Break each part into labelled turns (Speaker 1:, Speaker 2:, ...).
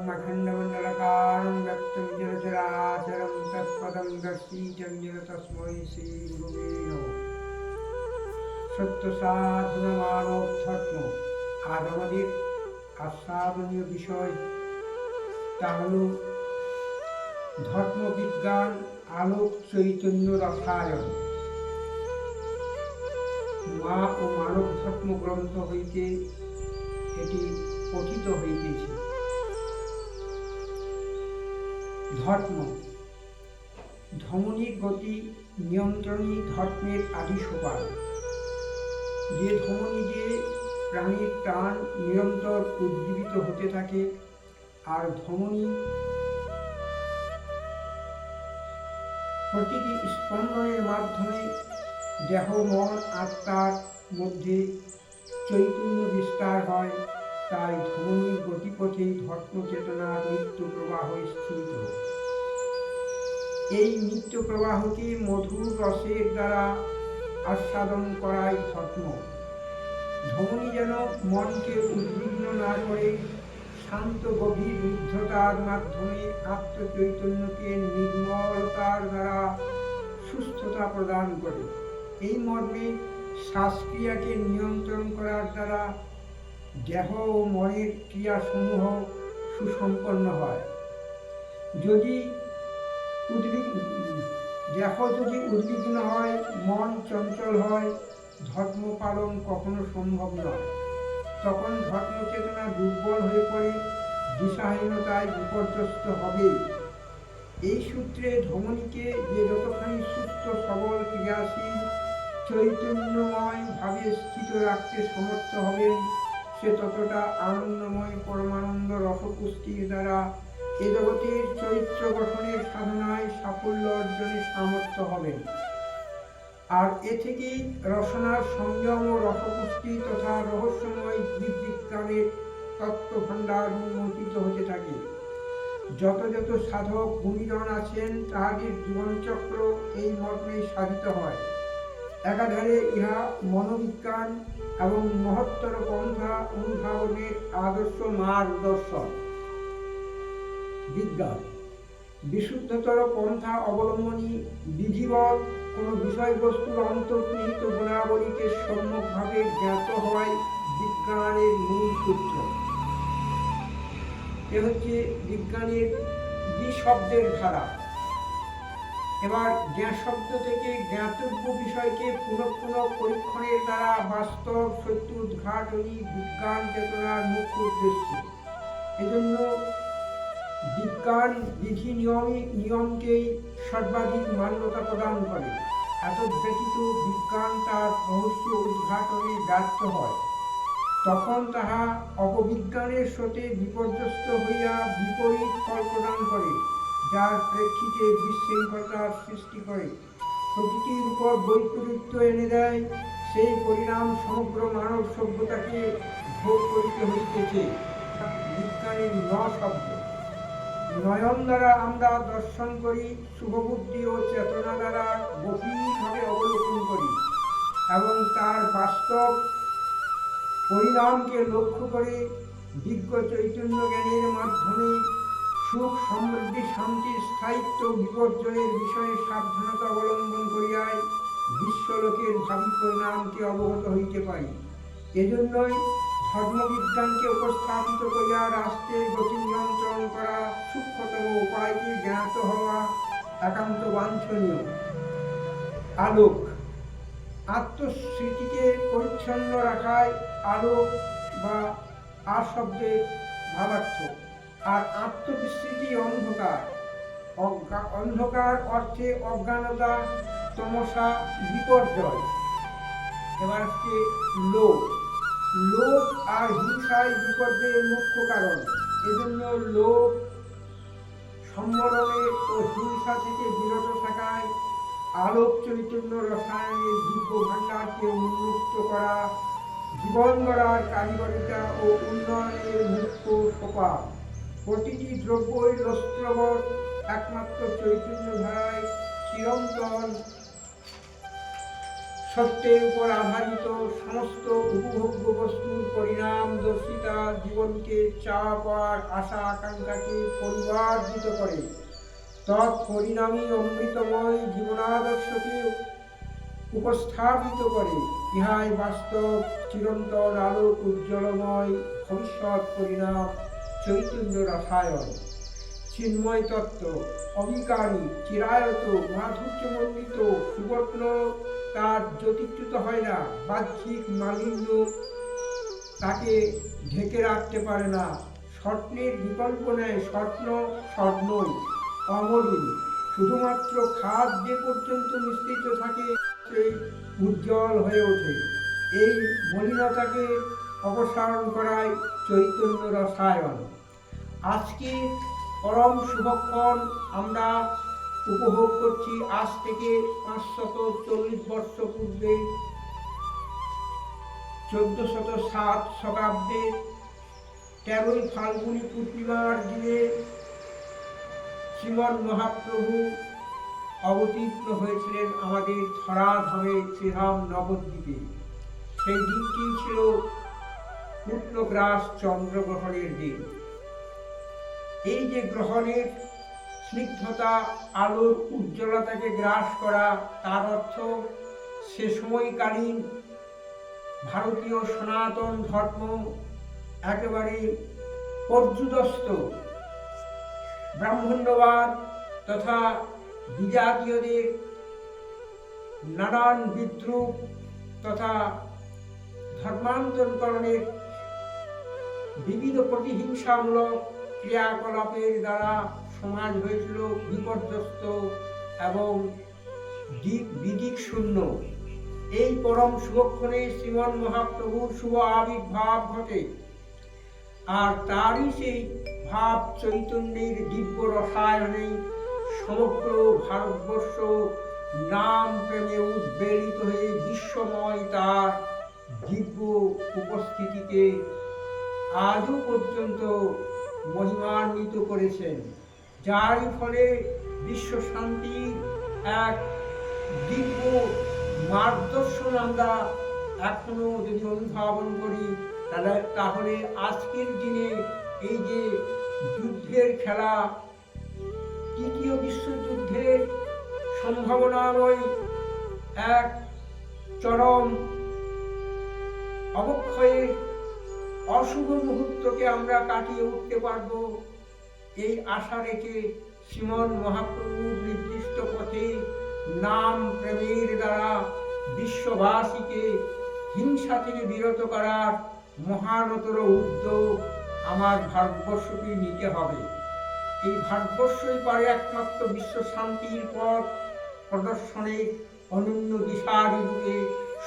Speaker 1: ब्रह्मखण्डमण्डलकारं व्यक्तं जलचराचरं तत्पदं दर्शितं येन तस्मै श्रीगुरुवे नमः। সত্য সাধনা মানব ধর্ম। আজ আমাদের আস্বাদনীয় বিষয় তা হল ধর্মবিজ্ঞান আলোক চৈতন্য রসায়ন। মা ও মানব ধর্ম গ্রন্থ হইতে এটি পঠিত হইতেছে। ধর্ম ধমনীর গতি নিয়ন্ত্রণই ধর্মের আদি সোপান। যে ধমনী দিয়ে প্রাণীর প্রাণ নিরন্তর উজ্জীবিত হতে থাকে, আর ধমনী প্রতিটি স্পন্দনের মাধ্যমে দেহ মন আত্মার মধ্যে চৈতন্য বিস্তার হয়। তাই ধমনীর গতিপথে ধর্ম চেতনার নিত্য প্রবাহ স্থিত। এই নিত্য প্রবাহকে মধুর রসের দ্বারা আস্বাদন করাই ধর্ম। ধমনী যেন মনকে উদ্বিগ্ন না করে শান্ত গভীর রুদ্ধতার মাধ্যমে আত্মচৈতন্যকে নির্মলতার দ্বারা সুস্থতা প্রদান করে। এই মর্মে শ্বাসক্রিয়াকে নিয়ন্ত্রণ করার দ্বারা দেহ ও মনের ক্রিয়াসমূহ সুসম্পন্ন হয়। দেহ যদি উদ্বিগ্ন হয়, মন চঞ্চল হয়, ধর্ম পালন কখনো সম্ভব নয়। তখন ধর্ম চেতনা দুর্বল হয়ে পড়ে, দিশাহীনতায় বিপর্যস্ত হবে। এই সূত্রে ধমনীকে যে যতখানি সুস্থ সবল ক্রিয়াশীল চৈতন্যময় ভাবে স্থিত রাখতে সমর্থ হবেন, সে ততটা আনন্দময় পরমানন্দ রসপুষ্টির দ্বারা এ জগতের চরিত্র গঠনের সাধনায় সাফল্য অর্জনের সামর্থ্য হবেন। আর এ থেকেই রসনার সংযম ও রসপুষ্টি তথা রহস্যময় জীববিজ্ঞানের তত্ত্বভাণ্ডার উন্মোচিত হতে থাকে। যত যত সাধক গুণীজন আছেন, তাহাদের জীবনচক্র এই মর্মে সাধিত হয়। একাধারে ইহা মনোবিজ্ঞান এবং মহত্তর পন্থা অনুধাবনের আদর্শ মার্গদর্শন। বিজ্ঞান বিশুদ্ধতর পন্থা অবলম্বনী বিধিবৎ কোন বিষয়বস্তুর অন্তর্নিহিত গুণাবলীকে সম্যকভাবে জ্ঞাত হয় বিজ্ঞানের মূল সূত্র। এ হচ্ছে বিজ্ঞানের শব্দের ধারা। এবার জ্ঞান শব্দ থেকে জ্ঞাতব্য বিষয়কে পুনঃ পুনঃ পরীক্ষণের দ্বারা বাস্তব সত্য উদ্ঘাটনই বিজ্ঞান চেতনার মুখ্য উদ্দেশ্য। এজন্য বিজ্ঞান বিধি নিয়মকেই সর্বাধিক মান্যতা প্রদান করে। এত ব্যতীত বিজ্ঞান তার রহস্য উদ্ঘাটনে ব্যর্থ হয়। তখন তাহা অপবিজ্ঞানের স্রোতে বিপর্যস্ত হইয়া বিপরীত ফল প্রদান করে, যার প্রেক্ষিতে বিশৃঙ্খলতার সৃষ্টি করে, প্রকৃতির উপর বৈপরীত্য এনে দেয়। সেই পরিণাম সমগ্র মানব সভ্যতাকে ভোগ করিতে হইতেছে। বিজ্ঞানের ন শব্দ। নয়ন দ্বারা আমরা দর্শন করি, শুভবুদ্ধি ও চেতনা দ্বারা গভীরভাবে অবলোকন করি এবং তার বাস্তব পরিণামকে লক্ষ্য করে দিব্য চৈতন্য জ্ঞানের মাধ্যমে সুখ সমৃদ্ধি শান্তির স্থায়িত্ব বিপর্যয়ের বিষয়ে সাবধানতা অবলম্বন করিয়াই বিশ্বলোকের ভাবী পরিণামকে অবগত হইতে পারি। এজন্যই ধর্মবিজ্ঞানকে উপস্থাপিত করিয়া রাষ্ট্রের গতি নিয়ন্ত্রণ করা সূক্ষ্মতম উপায়কে জ্ঞাত হওয়া একান্ত বাঞ্ছনীয়। আলোক আত্মস্মৃতিকে পরিচ্ছন্ন রাখায় আলোক বা আর শব্দের ভাবার্থ। আর আত্মবিস্মৃতি অন্ধকার। অন্ধকার অর্থে অজ্ঞানতা, তমসা, বিপর্যয়। এবার হচ্ছে লোভ। লোভ আর হিংসাই বিপর্যয়ের মুখ্য কারণ। এজন্য লোভ সম্বরণে ও হিংসা থেকে বিরত থাকায় আলোক চৈতন্য রসায়নের দিব্য ভাণ্ডারকে উন্মুক্ত করা জীবন গড়ার কারিগরিতা ও উন্নয়নের মুখ্য সোপান। প্রতিটি দ্রব্যই লস্ত্রবৎ একমাত্র চৈতন্য ধারায় চিরন্তন সত্যের উপর আধারিত সমস্ত উপভোগ্য বস্তুর পরিণাম দর্শিতা জীবনকে চাপ আর আশা আকাঙ্ক্ষাকে পরিবর্তিত করে। তৎপরিণামী অমৃতময় জীবনাদর্শকে উপস্থাপিত করে। ইহাই বাস্তব চিরন্তন আলোক উজ্জ্বলময় ভবিষ্যৎ পরিণাম চৈতন্য রসায়ন। চিন্ময় তত্ত্ব অবিকারী, চিরায়ত, মাধুর্যমণ্ডিত, সুবর্ণ তার জ্যোতিচ্যুত হয় না। বাহ্যিক মালিন্য তাকে ঢেকে রাখতে পারে না। স্বপ্নের বিকল্প নেয়। স্বপ্ন স্বপ্নই, অমলিন। শুধুমাত্র খাদ যে পর্যন্ত মিশ্রিত থাকে সেই উজ্জ্বল হয়ে ওঠে। এই মলিনতাকে অপসারণ করায় চৈতন্য রসায়ন। আজকে পরম শুভক্ষণ আমরা উপভোগ করছি। আজ থেকে 540 বর্ষ পূর্বে 1407 শতাব্দে 13ই ফাল্গুনী পূর্ণিমার দিনে শ্রীমন মহাপ্রভু অবতীর্ণ হয়েছিলেন আমাদের ধরাধামে শ্রীধাম নবদ্বীপে। সেই দিনটি ছিল পূর্ণগ্রাস চন্দ্রগ্রহণের দিন। এই যে গ্রহণের স্নিগ্ধতা, আলোর উজ্জ্বলতাকে গ্রাস করা, তার অর্থ সে সময়কালীন ভারতীয় সনাতন ধর্ম একেবারে পর্যুদস্ত ব্রাহ্মণ্যবাদ তথা বিজাতীয়দের নানান বিদ্রুপ তথা ধর্মান্তরকরণের বিবিধ প্রতিহিংসামূলক ক্রিয়াকলাপের দ্বারা সমাজ হয়েছিল বিপর্যস্ত এবং বিদিক শূন্য। এই পরম শুভক্ষণে শ্রীমন মহাপ্রভুর শুভ আবির্ভাব ঘটে। আর তারই সেই ভাব চৈতন্যের দিব্য রসায়নে সমগ্র ভারতবর্ষ নাম প্রেমে উদ্বেলিত হয়ে বিশ্বময় তার দিব্য উপস্থিতিকে আজও পর্যন্ত মহিমান্বিত করেছেন, যার ফলে বিশ্ব শান্তির এক দিব্য মার্গদর্শন আমরা এখনো যদি অনুধাবন করি, তাহলে আজকের দিনে এই যে যুদ্ধের খেলা, তৃতীয় বিশ্বযুদ্ধের সম্ভাবনাময় এক চরম অবক্ষয়ের অশুভ মুহূর্তকে আমরা কাটিয়ে উঠতে পারব, এই আশা রেখে শ্রীমন মহাপ্রভুর নির্দিষ্ট পথে নাম প্রেমের দ্বারা বিশ্ববাসীকে হিংসা থেকে বিরত করার মহানতর উদ্যোগ আমার ভারতবর্ষকে নিতে হবে। এই ভারতবর্ষই পারে একমাত্র বিশ্ব শান্তির পথ প্রদর্শনের অনন্য দিশারি রূপে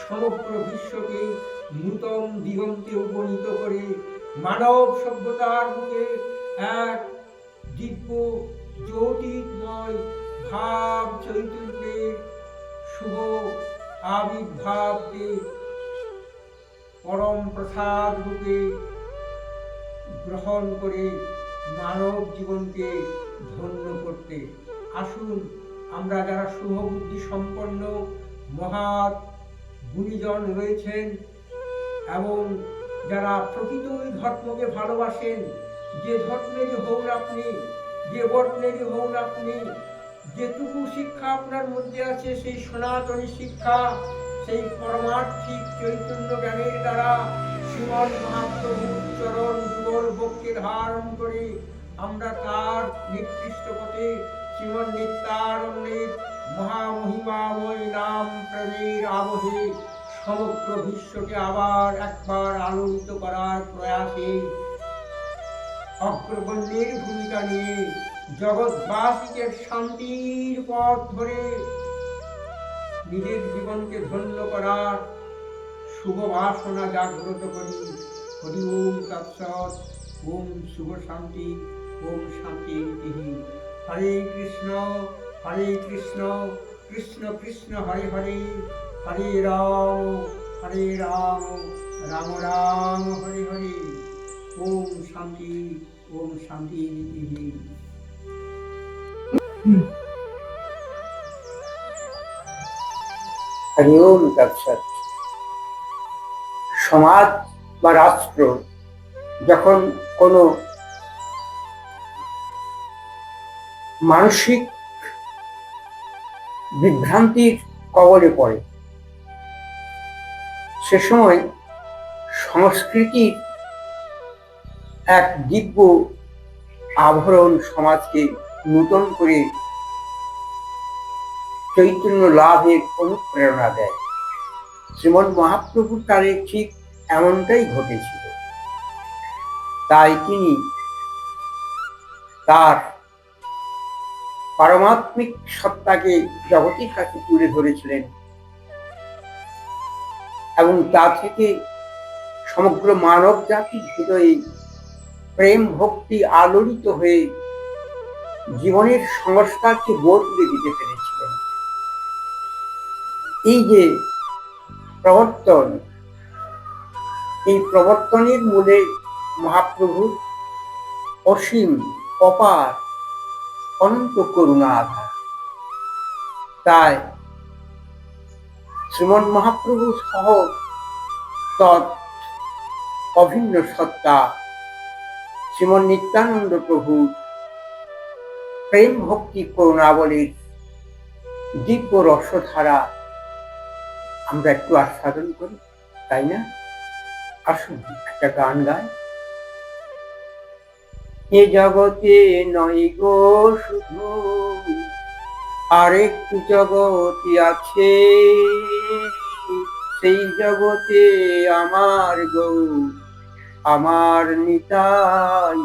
Speaker 1: সমগ্র বিশ্বকে নূতন দিগন্তে উপনীত করে মানব সভ্যতার বুকে এক দিব্য জ্যোতির্ময় ভাব চৈতন্যের শুভ আবির্ভাবকে পরম প্রসাদ রূপে গ্রহণ করে মানব জীবনকে ধন্য করতে। আসুন আমরা যারা শুভবুদ্ধি সম্পন্ন মহৎ গুণীজন রয়েছেন এবং যারা প্রকৃত ওই ধর্মকে ভালোবাসেন, যে ধর্মেরই হন আপনি, যে বর্ণেরই হন আপনি, যেটুকু শিক্ষা আপনার মধ্যে আছে সেই সনাতনী শিক্ষা, সেই পরমার্থিক চৈতন্য জ্ঞানের দ্বারা শ্রীমন মহাপ্রভুর চরণ যুগল বক্ষে ধারণ করে আমরা তার নির্দিষ্ট পথে শ্রীমন নিত্যানন্দের মহামহিমাময় নাম প্রেমের আবহে সমগ্র বিশ্বকে আবার একবার আলোকিত করার প্রয়াসে অগ্রগণ্যের ভূমিকা নিয়ে জগৎবাসীকে শান্তির পথ ধরে নিজের জীবনকে ধন্য করার শুভ বাসনা জাগ্রত করি। হরি ওম তৎসৎ। ওম শুভ শান্তি। ওম শান্তি। হরে কৃষ্ণ কৃষ্ণ কৃষ্ণ হরে হরে, হরে রাম রাম রাম হরে হরে। ওম শান্তি। ওম শান্তি। হরি ওম তৎসৎ। সমাজ বা রাষ্ট্র যখন কোনো মানসিক বিভ্রান্তির কবলে পড়ে, সে সময় সংস্কৃতির এক দিব্য আভরণ সমাজকে নূতন করে চৈতন্য লাভের অনুপ্রেরণা দেয়। শ্রীমন মহাপ্রভুর কালে ঠিক এমনটাই ঘটেছিল। তাই তিনি তার পারমাত্মিক সত্তাকে জগতের কাছে তুলে ধরেছিলেন এবং তা থেকে সমগ্র মানব জাতির হৃদয়ে প্রেম ভক্তি আলোড়িত হয়ে জীবনের সংস্কারকে বদলে দিতে পেরেছিলেন। এই যে প্রবর্তন, এই প্রবর্তনের মূলে মহাপ্রভুর অসীম অপার অনন্ত করুণা আধার। তাই শ্রীমন মহাপ্রভু সহ তৎ অভিন্ন সত্তা শ্রীমন নিত্যানন্দ প্রভু প্রেম ভক্তি করুণাবলীর দিব্য রসধারা আমরা একটু আস্বাদন করি, তাই না? আসুন একটা গান গাই। এ জগতে নয় গো শুধু আরেকটু জগৎ আছে, সেই জগতে আমার গৌর আমার নিতাই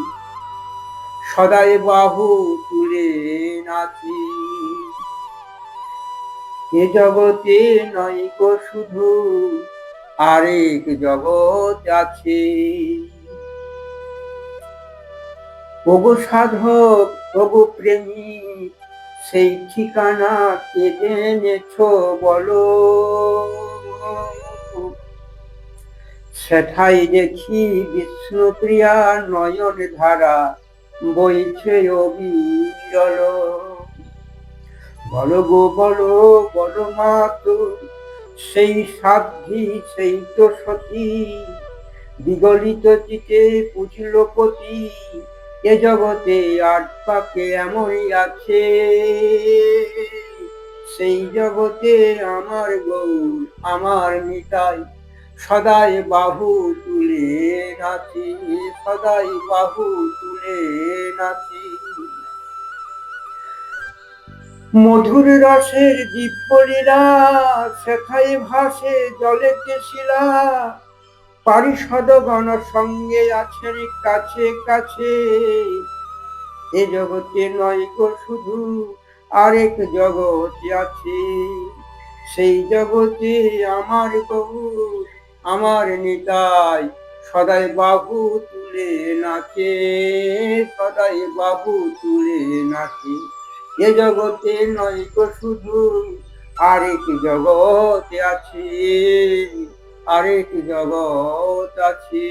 Speaker 1: সদাই বাহু তুলে নাচি। এ জগতে নয় গো শুধু আরেক জগৎ আছে, ওগো সাধক ওগো প্রেমী সেই ঠিকানা কে জেনেছ বলো, সেঠাই দেখি বিষ্ণুপ্রিয়া নয়ন ধারা বইছে অবিরল। বলো গো বলো বলো মা তো সেই সাধ্বী সেই তো সতী, বিগলিত চিতে পুছিল পতি, এ জগতে আট পাকে এমনই আছে, সেই জগতে আমার গৌর আমার নিতাই সদাই বাহু তুলে নাচি, সদাই বাহু তুলে নাচি। মধুর রসের দিব্য লীলা সেথায় ভাসে জলেতে শিলা, পারিষদগণ সঙ্গে আছেন কাছে কাছে, এ জগতে নয় গো শুধু আরেক জগৎ আছে, সেই জগতে আমার গৌর আমার নিতাই সদাই বাহু তুলে নাচে, সদাই বাহু তুলে নাচে। এ জগতে নয় গো শুধু আরেক জগৎ আছে, আরেক জগৎ আছে।